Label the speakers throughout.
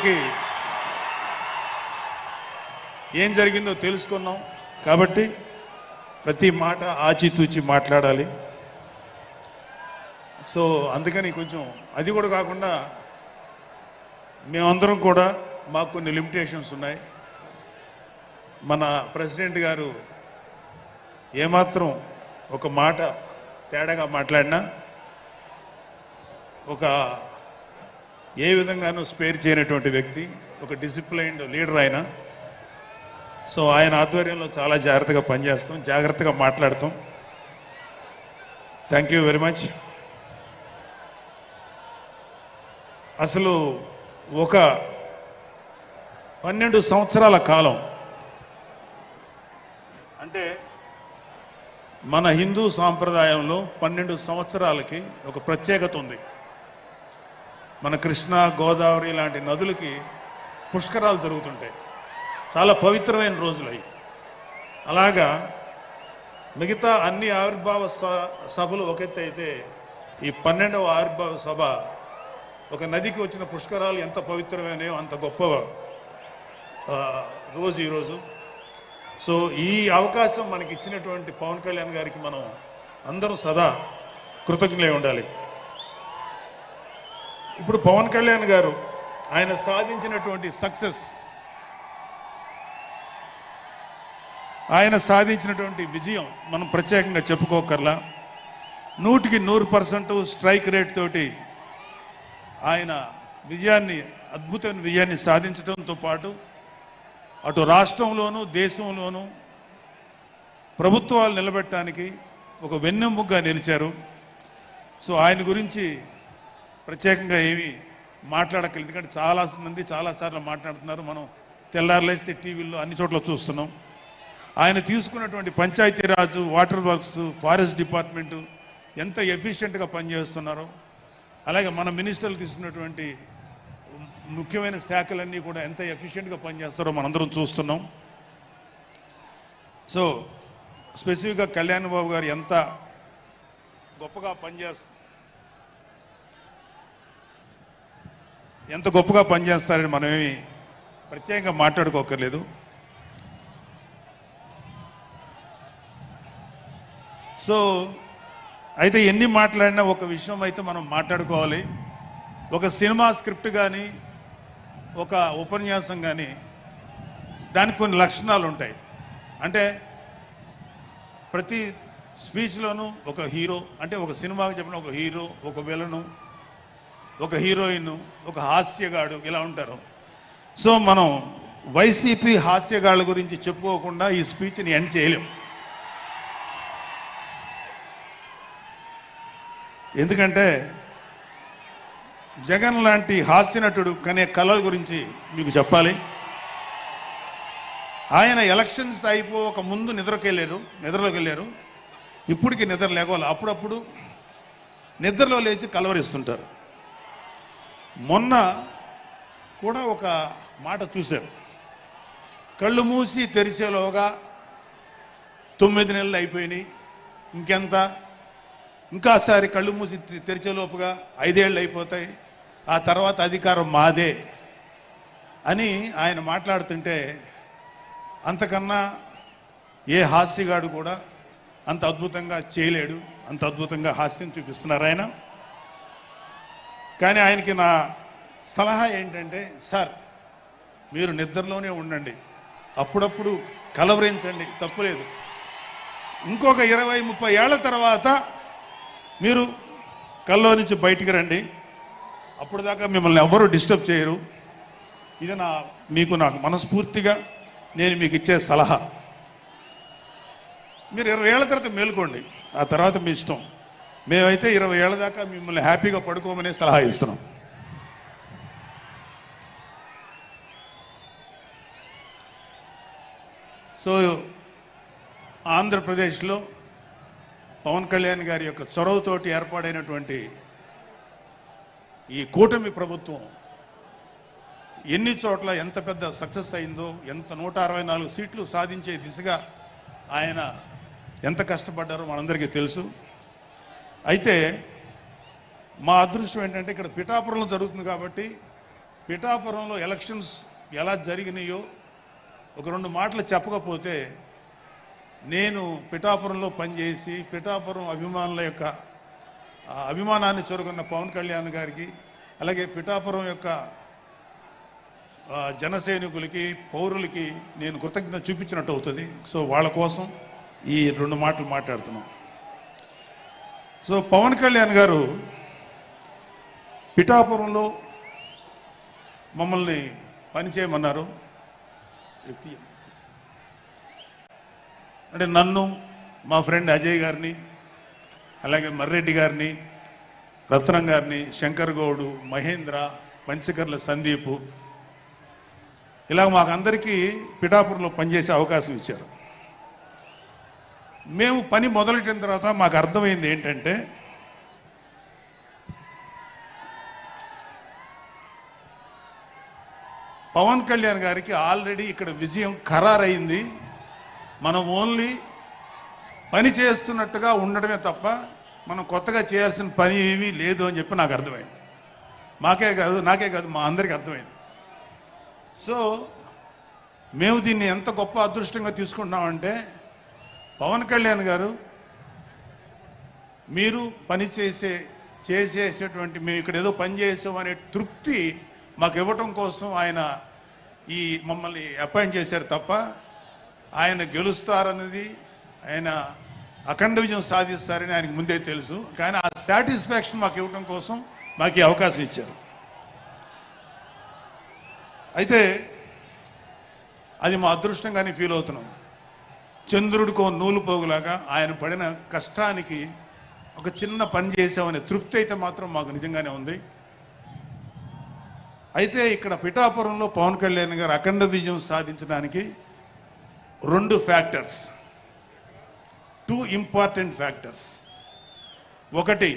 Speaker 1: అందరికీ ఏం జరిగిందో తెలుసుకున్నాం కాబట్టి ప్రతి మాట ఆచితూచి మాట్లాడాలి. సో అందుకని కొంచెం అది కూడా కాకుండా మేమందరం కూడా మాకు కొన్ని లిమిటేషన్స్ ఉన్నాయి. మన ప్రెసిడెంట్ గారు ఏమాత్రం ఒక మాట తేడాగా మాట్లాడినా ఒక ఏ విధంగానూ స్పేర్ చేయనటువంటి వ్యక్తి, ఒక డిసిప్లైన్డ్ లీడర్ ఆయన. సో ఆయన ఆధ్వర్యంలో చాలా జాగ్రత్తగా పనిచేస్తాం, జాగ్రత్తగా మాట్లాడతాం. Thank you very much. అసలు ఒక 12 సంవత్సరాల కాలం అంటే మన హిందూ సాంప్రదాయంలో 12 సంవత్సరాలకి ఒక ప్రత్యేకత ఉంది. మన కృష్ణా, గోదావరి లాంటి నదులకి పుష్కరాలు జరుగుతుంటాయి. చాలా పవిత్రమైన రోజులు అవి. అలాగా మిగతా అన్ని ఆవిర్భావ సభలు ఒక ఎత్తు అయితే ఈ 12వ ఆవిర్భావ సభ ఒక నదికి వచ్చిన పుష్కరాలు ఎంత పవిత్రమైనయో అంత గొప్ప రోజు ఈరోజు. సో ఈ అవకాశం మనకి ఇచ్చినటువంటి పవన్ కళ్యాణ్ గారికి మనం అందరం సదా కృతజ్ఞులై ఉండాలి. ఇప్పుడు పవన్ కళ్యాణ్ గారు ఆయన సాధించినటువంటి సక్సెస్, ఆయన సాధించినటువంటి విజయం మనం ప్రత్యేకంగా చెప్పుకోకర్లా. 100కి 100% స్ట్రైక్ రేట్ తోటి ఆయన అద్భుతమైన విజయాన్ని సాధించడంతో పాటు అటు రాష్ట్రంలోనూ దేశంలోనూ ప్రభుత్వాలు నిలబెట్టడానికి ఒక వెన్నెముగ్గా నిలిచారు. సో ఆయన గురించి ప్రత్యేకంగా ఏమీ మాట్లాడక్కర్లేదు, ఎందుకంటే చాలా మంది చాలాసార్లు మాట్లాడుతున్నారు. మనం తెల్లారులేస్తే టీవీల్లో అన్ని చోట్ల చూస్తున్నాం. ఆయన తీసుకున్నటువంటి Panchayati Raj, water works, forest department ఎంత ఎఫిషియెంట్గా పనిచేస్తున్నారో, అలాగే మన మినిస్టర్లు తీసుకున్నటువంటి ముఖ్యమైన శాఖలన్నీ కూడా ఎంత ఎఫిషియెంట్గా పనిచేస్తారో మనందరం చూస్తున్నాం. సో స్పెసిఫిక్గా కళ్యాణ్ బాబు గారు ఎంత గొప్పగా పనిచేస్తారని మనమేమి ప్రత్యేకంగా మాట్లాడుకోకర్లేదు. సో అయితే ఎన్ని మాట్లాడినా ఒక విషయం అయితే మనం మాట్లాడుకోవాలి. ఒక సినిమా స్క్రిప్ట్ కానీ ఒక ఉపన్యాసం కానీ దానికి కొన్ని లక్షణాలు ఉంటాయి. అంటే ప్రతి స్పీచ్లోనూ ఒక హీరో, అంటే ఒక సినిమాకి చెప్పిన ఒక హీరో, ఒక విలను, ఒక హీరోయిన్, ఒక హాస్యగాడు, ఇలా ఉంటారు. సో మనం వైసీపీ హాస్యగాళ్ళ గురించి చెప్పుకోకుండా ఈ స్పీచ్ని ఎండ్ చేయలేం. ఎందుకంటే జగన్ లాంటి హాస్యనటుడు కనే కళల గురించి మీకు చెప్పాలి. ఆయన ఎలక్షన్స్ అయిపోక ముందు నిద్రలోకి వెళ్ళారు. ఇప్పటికి నిద్ర లేవాలి. అప్పుడప్పుడు నిద్రలో లేచి కలవరిస్తుంటారు. మొన్న కూడా ఒక మాట చూశారు. కళ్ళు మూసి తెరిచేలోగా 9 నెలలు అయిపోయినాయి, ఇంకెంత, ఇంకాసారి కళ్ళు మూసి తెరిచేలోపుగా 5 ఏళ్ళు అయిపోతాయి, ఆ తర్వాత అధికారం మాదే అని ఆయన మాట్లాడుతుంటే అంతకన్నా ఏ హాస్యగాడు కూడా అంత అద్భుతంగా చేయలేడు. అంత అద్భుతంగా హాస్యం చూపిస్తున్నారు ఆయన. కానీ ఆయనకి నా సలహా ఏంటంటే, సార్ మీరు నిద్రలోనే ఉండండి, అప్పుడప్పుడు కలవరించండి, తప్పులేదు. ఇంకొక 20-30 ఏళ్ల తర్వాత మీరు కల్లో నుంచి బయటికి రండి, అప్పుడు దాకా మిమ్మల్ని ఎవరూ డిస్టర్బ్ చేయరు. ఇది నాకు మనస్ఫూర్తిగా నేను మీకు ఇచ్చే సలహా. మీరు 20 ఏళ్ల తర్వాత మేలుకోండి, ఆ తర్వాత మీ ఇష్టం. మేమైతే 20 ఏళ్ల దాకా మిమ్మల్ని హ్యాపీగా పడుకోమనే సలహా ఇస్తున్నాం. సో ఆంధ్రప్రదేశ్లో పవన్ కళ్యాణ్ గారి యొక్క చొరవతోటి ఏర్పాడైనటువంటి ఈ కూటమి ప్రభుత్వం ఎన్ని చోట్ల ఎంత పెద్ద సక్సెస్ అయిందో, ఎంత 164 సీట్లు సాధించే దిశగా ఆయన ఎంత కష్టపడ్డారో మనందరికీ తెలుసు. అయితే మా అదృష్టం ఏంటంటే ఇక్కడ పిఠాపురంలో జరుగుతుంది కాబట్టి పిఠాపురంలో ఎలక్షన్స్ ఎలా జరిగినాయో ఒక 2 మాటలు చెప్పకపోతే నేను పిఠాపురంలో పనిచేసి పిఠాపురం అభిమానుల యొక్క అభిమానాన్ని చూరగొన్న పవన్ కళ్యాణ్ గారికి, అలాగే పిఠాపురం యొక్క జన సైనికులకి, పౌరులకి నేను కృతజ్ఞత చూపించినట్టు అవుతుంది. సో వాళ్ళ కోసం ఈ 2 మాటలు మాట్లాడుతున్నాం. సో పవన్ కళ్యాణ్ గారు పిఠాపురంలో మమ్మల్ని పనిచేయమన్నారు. అంటే నన్ను, మా ఫ్రెండ్ అజయ్ గారిని, అలాగే మర్రెడ్డి గారిని, రత్నం గారిని, శంకర్ గౌడు, మహేంద్ర, పంచకర్ల సందీపు, ఇలా మాకందరికీ పిఠాపురంలో పనిచేసే అవకాశం ఇచ్చారు. మేము పని మొదలెట్టిన తర్వాత మాకు అర్థమైంది ఏంటంటే, పవన్ కళ్యాణ్ గారికి ఆల్రెడీ ఇక్కడ విజయం ఖరారైంది. మనం ఓన్లీ పని చేస్తున్నట్టుగా ఉండడమే తప్ప మనం కొత్తగా చేయాల్సిన పని ఏమీ లేదు అని చెప్పి నాకు అర్థమైంది. నాకే కాదు మా అందరికీ అర్థమైంది. సో మేము దీన్ని ఎంత గొప్ప అదృష్టంగా తీసుకుంటున్నామంటే, పవన్ కళ్యాణ్ గారు మీరు పని చేసేటువంటి మేము ఇక్కడ ఏదో పని చేసాం అనే తృప్తి మాకు ఇవ్వటం కోసం ఆయన ఈ మమ్మల్ని అపాయింట్ చేశారు తప్ప ఆయన గెలుస్తారన్నది, ఆయన అఖండ విజయం సాధిస్తారని ఆయనకు ముందే తెలుసు. కానీ ఆ సాటిస్ఫాక్షన్ మాకు ఇవ్వటం కోసం మాకు ఈ అవకాశం ఇచ్చారు. అయితే అది మా అదృష్టంగానే ఫీల్ అవుతున్నాం. చంద్రుడికో నూలు పోగులాగా ఆయన పడిన కష్టానికి ఒక చిన్న పని చేసామనే తృప్తి అయితే మాత్రం మాకు నిజంగానే ఉంది. అయితే ఇక్కడ పిఠాపురంలో పవన్ కళ్యాణ్ గారు అఖండ విజయం సాధించడానికి 2 ఫ్యాక్టర్స్, 2 ఇంపార్టెంట్ ఫ్యాక్టర్స్. ఒకటి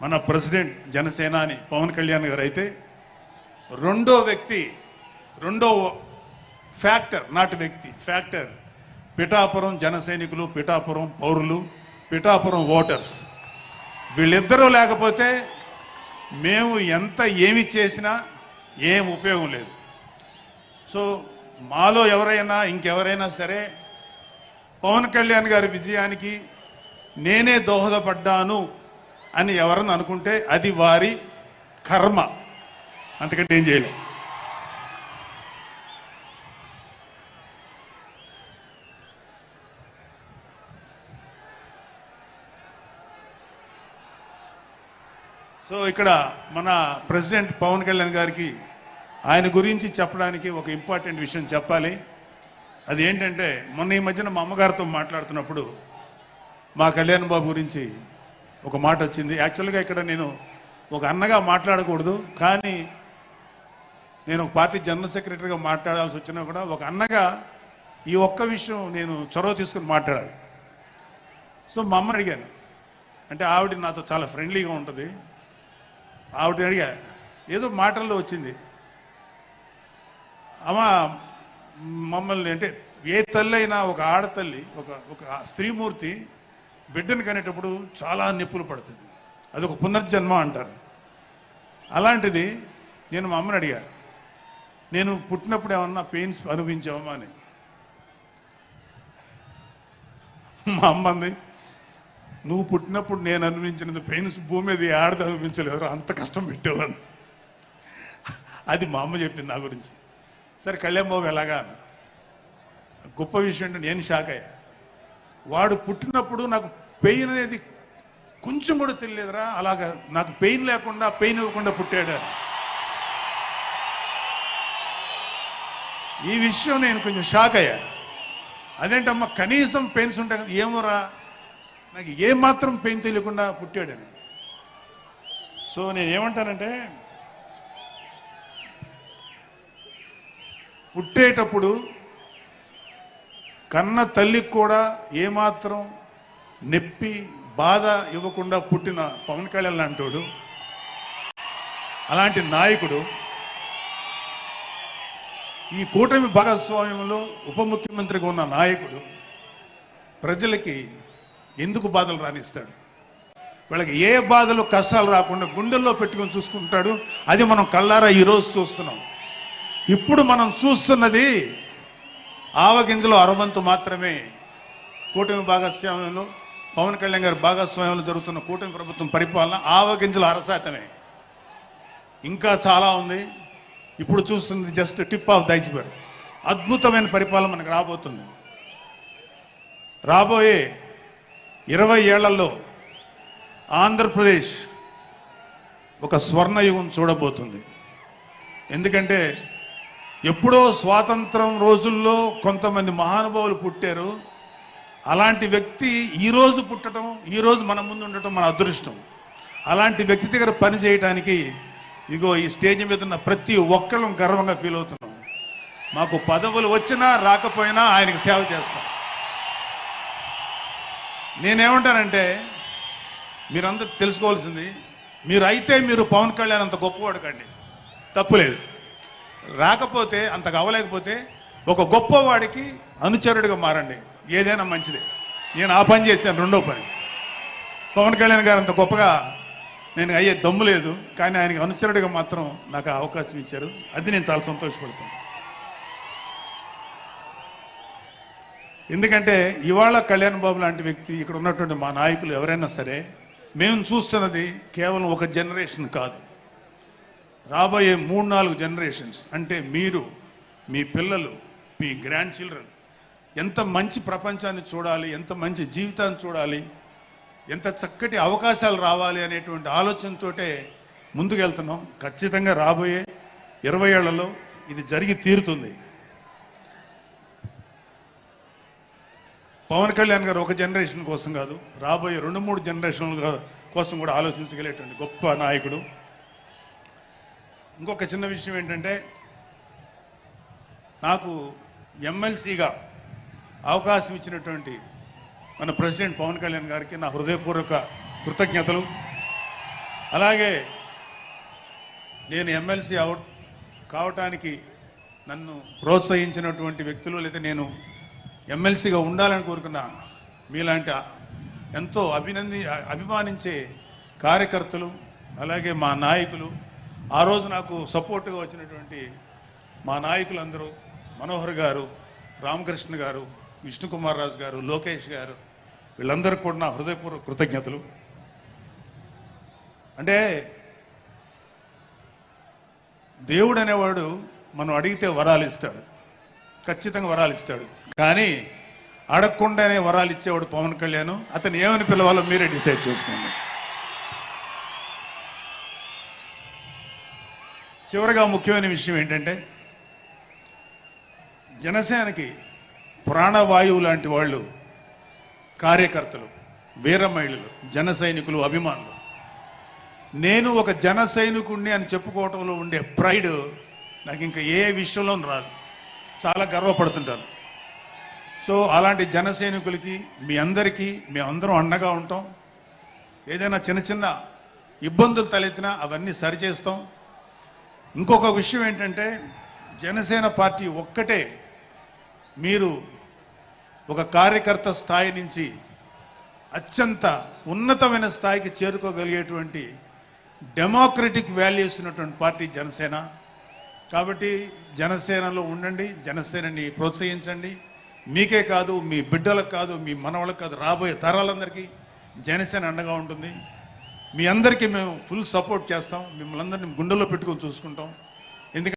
Speaker 1: మన ప్రెసిడెంట్ జనసేనాని పవన్ కళ్యాణ్ గారు అయితే, రెండో ఫ్యాక్టర్, నాట్ వ్యక్తి, ఫ్యాక్టర్ పిఠాపురం జన సైనికులు, పిఠాపురం పౌరులు, పిఠాపురం ఓటర్స్. వీళ్ళిద్దరూ లేకపోతే మేము ఎంత ఏమి చేసినా ఏం ఉపయోగం లేదు. సో మాలో ఎవరైనా ఇంకెవరైనా సరే పవన్ కళ్యాణ్ గారి విజయానికి నేనే దోహదపడ్డాను అని ఎవరన్నా అనుకుంటే అది వారి కర్మ, అంతకంటే ఏం చేయలేం. సో ఇక్కడ మన ప్రెసిడెంట్ పవన్ కళ్యాణ్ గారికి ఆయన గురించి చెప్పడానికి ఒక ఇంపార్టెంట్ విషయం చెప్పాలి. అది ఏంటంటే, మొన్న ఈ మధ్యన మా అమ్మగారితో మాట్లాడుతున్నప్పుడు మా కళ్యాణ్ బాబు గురించి ఒక మాట వచ్చింది. యాక్చువల్గా ఇక్కడ నేను ఒక అన్నగా మాట్లాడకూడదు, కానీ నేను ఒక పార్టీ జనరల్ సెక్రటరీగా మాట్లాడాల్సి వచ్చినా కూడా ఒక అన్నగా ఈ ఒక్క విషయం నేను చొరవ తీసుకుని మాట్లాడాలి. సో మా అమ్మని అడిగాను. అంటే ఆవిడ నాతో చాలా ఫ్రెండ్లీగా ఉంటుంది. ఆవిడ అడిగా, ఏదో మాటల్లో వచ్చింది, అమ్మ మమ్మల్ని, అంటే ఏ తల్లి అయినా ఒక ఆడతల్లి, ఒక స్త్రీమూర్తి బిడ్డను కనేటప్పుడు చాలా నొప్పులు పడుతుంది, అదొక పునర్జన్మ అంటారు. అలాంటిది నేను మా అమ్మని అడిగా, నేను పుట్టినప్పుడు ఏమన్నా పెయిన్స్ అనుభవించావమ్మా అని. మా అమ్మ అంది, నువ్వు పుట్టినప్పుడు నేను అనుభవించినది పెయిన్స్ భూమి మీద ఆడది అనుభవించలేదు, అంత కష్టం పెట్టేవాడు. అది మా అమ్మ చెప్పింది నా గురించి. సరే కళ్యాణ్ బాబు ఎలాగా అన్న. గొప్ప విషయం అంటే నేను షాక్ అయ్యా. వాడు పుట్టినప్పుడు నాకు పెయిన్ అనేది కొంచెం కూడా తెలియదురా, అలాగా నాకు పెయిన్ లేకుండా, పెయిన్ ఇవ్వకుండా పుట్టాడు. ఈ విషయం నేను కొంచెం షాక్ అయ్యా. అదేంటమ్మా కనీసం పెయిన్స్ ఉంటాయి కదా, ఏమోరా నాకు ఏమాత్రం పెయిన్ తెలియకుండా పుట్టాడని. సో నేను ఏమంటానంటే, పుట్టేటప్పుడు కన్న తల్లికి కూడా ఏమాత్రం నొప్పి బాధ ఇవ్వకుండా పుట్టిన పవన్ కళ్యాణ్ లాంటోడు, అలాంటి నాయకుడు ఈ కూటమి భాగస్వామ్యంలో ఉప ముఖ్యమంత్రిగా ఉన్న నాయకుడు ప్రజలకి ఎందుకు బాధలు రానిస్తాడు? వీళ్ళకి ఏ బాధలు కష్టాలు రాకుండా గుండెల్లో పెట్టుకొని చూసుకుంటాడు. అది మనం కళ్ళారా ఈరోజు చూస్తున్నాం. ఇప్పుడు మనం చూస్తున్నది ఆవగింజలో అరవంతు మాత్రమే. కూటమి భాగస్వామ్యంలో పవన్ కళ్యాణ్ గారి భాగస్వామ్యంలో జరుగుతున్న కూటమి ప్రభుత్వం పరిపాలన ఆవగింజల అరశాతమే. ఇంకా చాలా ఉంది. ఇప్పుడు చూస్తుంది just tip of the iceberg. అద్భుతమైన పరిపాలన మనకు రాబోతుంది. రాబోయే 20 ఏళ్లలో ఆంధ్రప్రదేశ్ ఒక స్వర్ణయుగం చూడబోతుంది. ఎందుకంటే ఎప్పుడో స్వాతంత్రం రోజుల్లో కొంతమంది మహానుభావులు పుట్టారు. అలాంటి వ్యక్తి ఈ రోజు పుట్టడం, ఈ రోజు మన ముందు ఉండటం మన అదృష్టం. అలాంటి వ్యక్తి దగ్గర పని చేయడానికి ఇగో ఈ స్టేజ్ మీద ఉన్న ప్రతి ఒక్కళ్ళం గర్వంగా ఫీల్ అవుతున్నాం. మాకు పదవులు వచ్చినా రాకపోయినా ఆయనకు సేవ చేస్తాం. నేనేమంటానంటే మీరందరూ తెలుసుకోవాల్సింది, మీరు పవన్ కళ్యాణ్ అంత గొప్పవాడు కండి, తప్పులేదు. రాకపోతే అంతగా అవ్వలేకపోతే ఒక గొప్పవాడికి అనుచరుడిగా మారండి, ఏదైనా మంచిదే. నేను ఆ పని చేశాను. రెండో పని, పవన్ కళ్యాణ్ గారు అంత గొప్పగా నేను అయ్యే దమ్ము లేదు, కానీ ఆయనకి అనుచరుడిగా మాత్రం నాకు అవకాశం ఇచ్చారు. అది నేను చాలా సంతోషపడతాను. ఎందుకంటే ఇవాళ కళ్యాణ్ బాబు లాంటి వ్యక్తి, ఇక్కడ ఉన్నటువంటి మా నాయకులు ఎవరైనా సరే, మేము చూస్తున్నది కేవలం ఒక జనరేషన్ కాదు, రాబోయే 3-4 జనరేషన్స్. అంటే మీరు, మీ పిల్లలు, మీ గ్రాండ్ చిల్డ్రన్ ఎంత మంచి ప్రపంచాన్ని చూడాలి, ఎంత మంచి జీవితాన్ని చూడాలి, ఎంత చక్కటి అవకాశాలు రావాలి అనేటువంటి ఆలోచనతోటే ముందుకెళ్తున్నాం. ఖచ్చితంగా రాబోయే 20 ఏళ్లలో ఇది జరిగి తీరుతుంది. పవన్ కళ్యాణ్ గారు ఒక జనరేషన్ కోసం కాదు, రాబోయే 2-3 జనరేషన్ల కోసం కూడా ఆలోచించగలిగేటువంటి గొప్ప నాయకుడు. ఇంకొక చిన్న విషయం ఏంటంటే, నాకు ఎమ్మెల్సీగా అవకాశం ఇచ్చినటువంటి మన ప్రెసిడెంట్ పవన్ కళ్యాణ్ గారికి నా హృదయపూర్వక కృతజ్ఞతలు. అలాగే నేను ఎమ్మెల్సీ కావటానికి నన్ను ప్రోత్సహించినటువంటి వ్యక్తులు, లేదా నేను ఎమ్మెల్సీగా ఉండాలని కోరుకున్న మీలాంటి ఎంతో అభిమానించే కార్యకర్తలు, అలాగే మా నాయకులు, ఆ రోజు నాకు సపోర్టుగా వచ్చినటువంటి మా నాయకులందరూ, మనోహర్ గారు, రామకృష్ణ గారు, విష్ణుకుమార్ రాజు గారు, లోకేష్ గారు, వీళ్ళందరికీ కూడా నా హృదయపూర్వక కృతజ్ఞతలు. అంటే దేవుడు అనేవాడు మనం అడిగితే వరాలు ఇస్తాడు, ఖచ్చితంగా వరాలు ఇస్తాడు. కానీ అడగకుండానే వరాలు ఇచ్చేవాడు పవన్ కళ్యాణ్. అతను ఏమని పిలవాలో మీరే డిసైడ్ చేసుకోండి. చివరగా ముఖ్యమైన విషయం ఏంటంటే, జనసేనకి ప్రాణవాయువు లాంటి వాళ్ళు కార్యకర్తలు, వీర మహిళలు, జన సైనికులు, అభిమానులు. నేను ఒక జన సైనికుడిని అని చెప్పుకోవటంలో ఉండే ప్రైడ్ నాకు ఇంకా ఏ విషయంలో రాదు. చాలా గర్వపడుతుంటాను. సో అలాంటి జన సైనికులకి మీ అందరికీ మేమందరం అండగా ఉంటాం. ఏదైనా చిన్న చిన్న ఇబ్బందులు తలెత్తినా అవన్నీ సరిచేస్తాం. ఇంకొక విషయం ఏంటంటే, జనసేన పార్టీ ఒక్కటే మీరు ఒక కార్యకర్త స్థాయి నుంచి అత్యంత ఉన్నతమైన స్థాయికి చేరుకోగలిగేటువంటి డెమోక్రటిక్ వాల్యూస్ ఉన్నటువంటి పార్టీ జనసేన. కాబట్టి జనసేనలో ఉండండి, జనసేనని ప్రోత్సహించండి. మీకే కాదు, మీ బిడ్డలకు కాదు, మీ మనవళ్ళకు కాదు, రాబోయే తరాలందరికీ జనసేన అండగా ఉంటుంది. మీ అందరికీ మేము ఫుల్ సపోర్ట్ చేస్తాం. మిమ్మల్ని అందరినీ గుండెల్లో పెట్టుకొని చూసుకుంటాం.